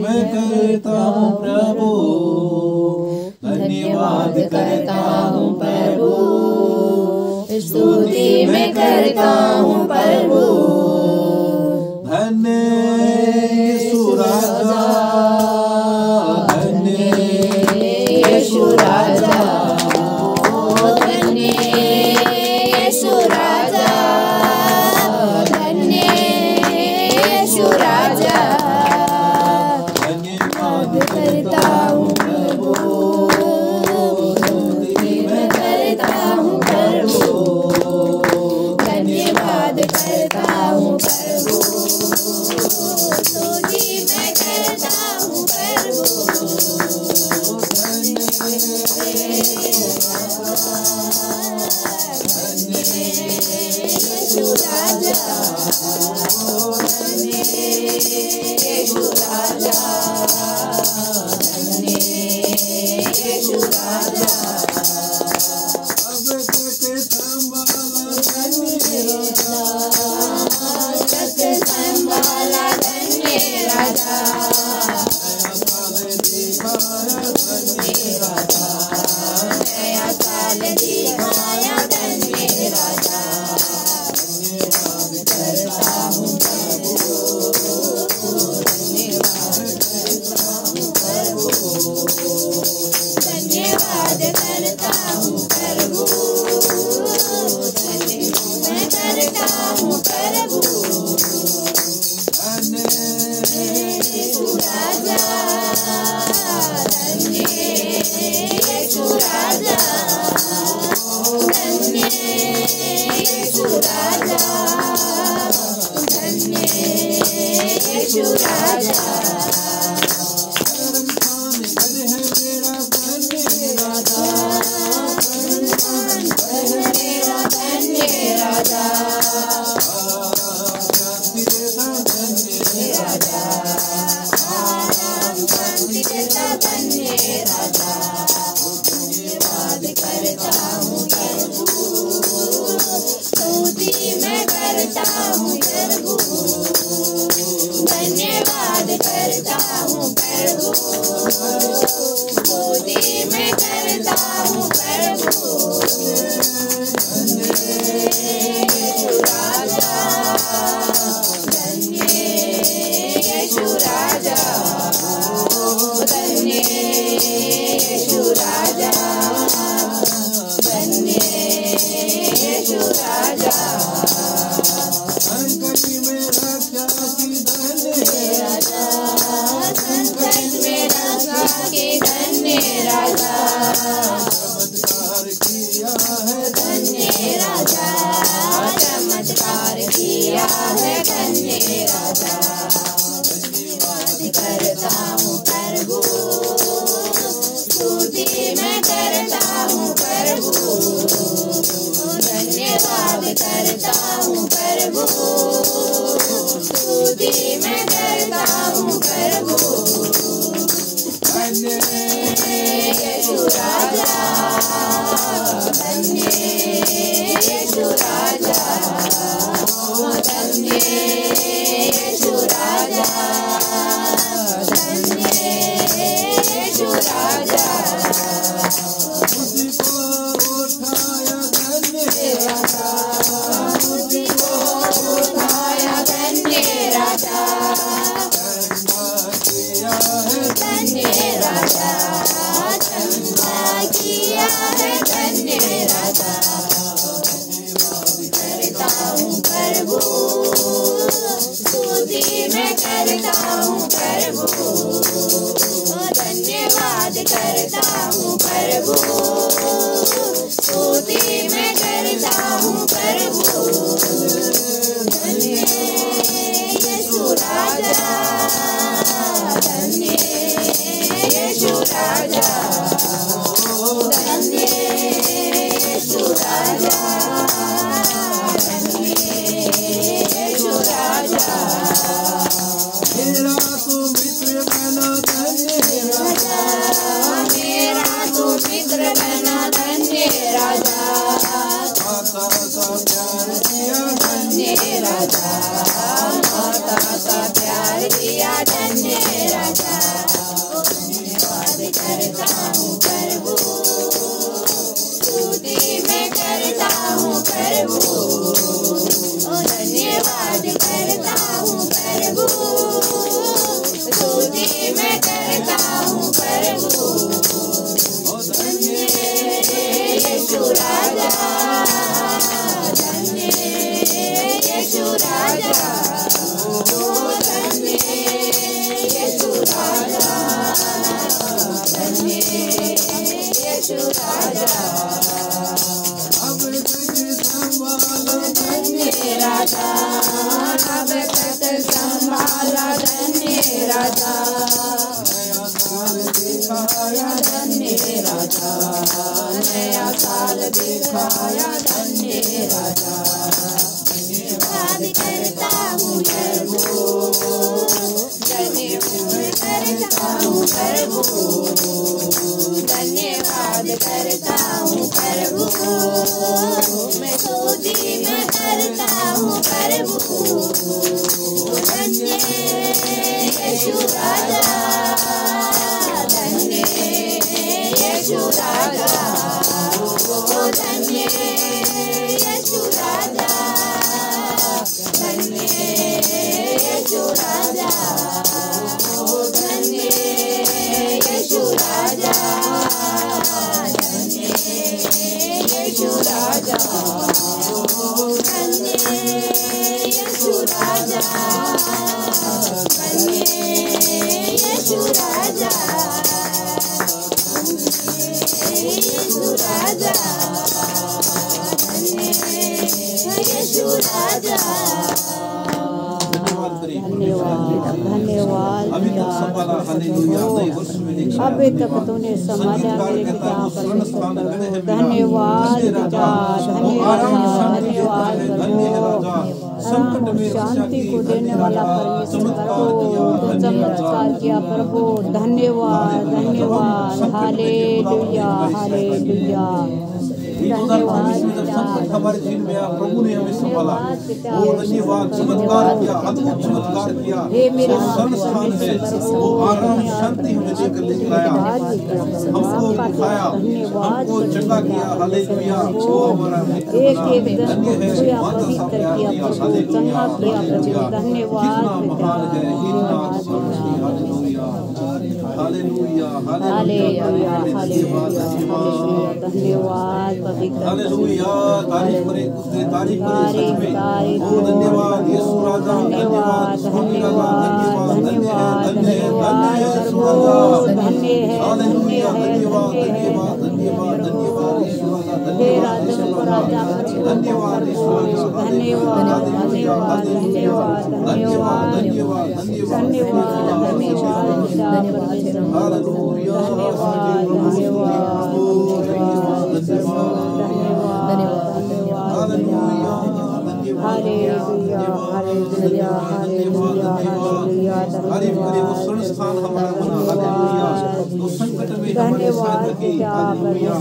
मैं करता हूँ प्रभु, धन्यवाद करता हूँ प्रभु, स्तुति मैं करता हूँ प्रभु। धन्य यीशु राजा, धन्य यीशु राजा, धन्य यीशु राजा, धन्य यीशु राजा। धन्यवाद करता हूँ प्रभु, स्तुति मैं करता हूँ प्रभु, धन्यवाद करता हूँ प्रभु, स्तुति मैं करता हूँ प्रभु। यीशु राजा, धन्य यीशु राजा, धन्य यीशु राजा। अब कैसे संभाला धन्य राजा, सत्य संभाला धन्य राजा, नया साल दिखाया धन्य राजा, नया साल दिखाया धन्य राजा। धन्यवाद करता हूँ प्रभु, धन्यवाद करता हूँ प्रभु, मैं करता हूँ प्रभु। यीशु राजा, धन्य यीशु राजा, धन्य यीशु राजा, धन्य यीशु राजा। धन्यवाद करता हूँ प्रभु, स्तुति मैं करता हूँ प्रभु, धन्यवाद करता हूँ प्रभु, स्तुति मैं करता हूँ प्रभु। यीशु राजा, धन्य यीशु राजा, धन्य यीशु राजा, धन्य यीशु राजा। संकट में रक्षा की धन्य राजा, संकट में रक्षा की धन्य राजा, चमत्कार किया है धन्य राजा, चमत्कार किया है धन्य राजा। धन्यवाद करता हूँ प्रभु, स्तुति मैं करता हूँ प्रभु, धन्यवाद करता हूँ प्रभु, स्तुति मैं करता हूँ प्रभु। धन्य यीशु राजा, धन्य यीशु राजा, धन्य यीशु राजा, धन्य यीशु राजा। मुझको उठाया धन्य राजा, मुझको उठाया धन्य राजा, चंदा किया है धन्य राजा, चंदा किया है धन्य राजा। करता हूँ प्रभु, स्तुति मैं करता हूँ प्रभु, धन्यवाद करता हूँ प्रभु, स्तुति मैं करता हूँ प्रभु। धन्य यीशु राजा, धन्य यीशु राजा, धन्य यीशु राजा, धन्य यीशु राजा। मेरा तो मित्र बना धन्य राजा, मेरा तो मित्र बना धन्य राजा, माता का प्यार किया धन्य राजा, माता का प्यार किया धन्य राजा। राजा नया साल दिखाया धन्य राजा नया साल दिखाया धन्य राजा धन्यवाद करता हूँ प्रभु धन्यवाद करता हूँ प्रभु धन्यवाद करता हूँ प्रभु मैं स्तुति में करता हूँ प्रभु धन्य यीशु राजा धन्य यीशु राजा धन्य यीशु राजा धन्य यीशु राजा धन्य यीशु राजा धन्य यीशु राजा धन्य यीशु राजा धन्य यीशु राजा यीशु राजा धन्य यीशु राजा धन्यवाद अभी तक संभाला हालेलुया नए वर्ष में एक अभी तक तूने संभाला मेरे पिता परमेश्वर प्रभु धन्यवाद पिता धन्यवाद प्रभु संकट में शांति को देने वाला परमेश्वर प्रभु तो चमत्कार किया प्रभु धन्यवाद धन्यवाद हालेलुया हालेलुया संकट हमारे जीवन में आया प्रभु ने हमें संभाला वो धन्यवाद चमत्कार किया अद्भुत चमत्कार किया वो संस्थान है वो आराम शांति हमें देकर लेकर आया हमको उठाया हमको चंगा किया हालेलुया वो हमारा एक धन्य है पवित्र किया प्रभु चंगा किया प्रभु धन्यवाद महान है हालेलुया हालेलुया हालेलुया धन्यवाद पवित्र हालेलुया तारीफ करे उसने तारीफ करे सच में ओ धन्यवाद यीशु राजा धन्यवाद धन्यवाद धन्यवाद धन्यवाद यीशु राजा धन्य है हालेलुया धन्यवाद धन्यवाद धन्यवाद धन्यवाद यीशु राजा हे राजा को राजा धन्यवाद यीशु राजा धन्यवाद धन्यवाद धन्यवाद धन्यवाद धन्यवाद धन्यवाद धन्यवाद पिता परमेश्वर hallelujah hallelujah hallelujah hallelujah hallelujah तारीफ करे वो संस्थान हमारा बना हालेलुया तो संकट में हमारे साथ रखे हालेलुया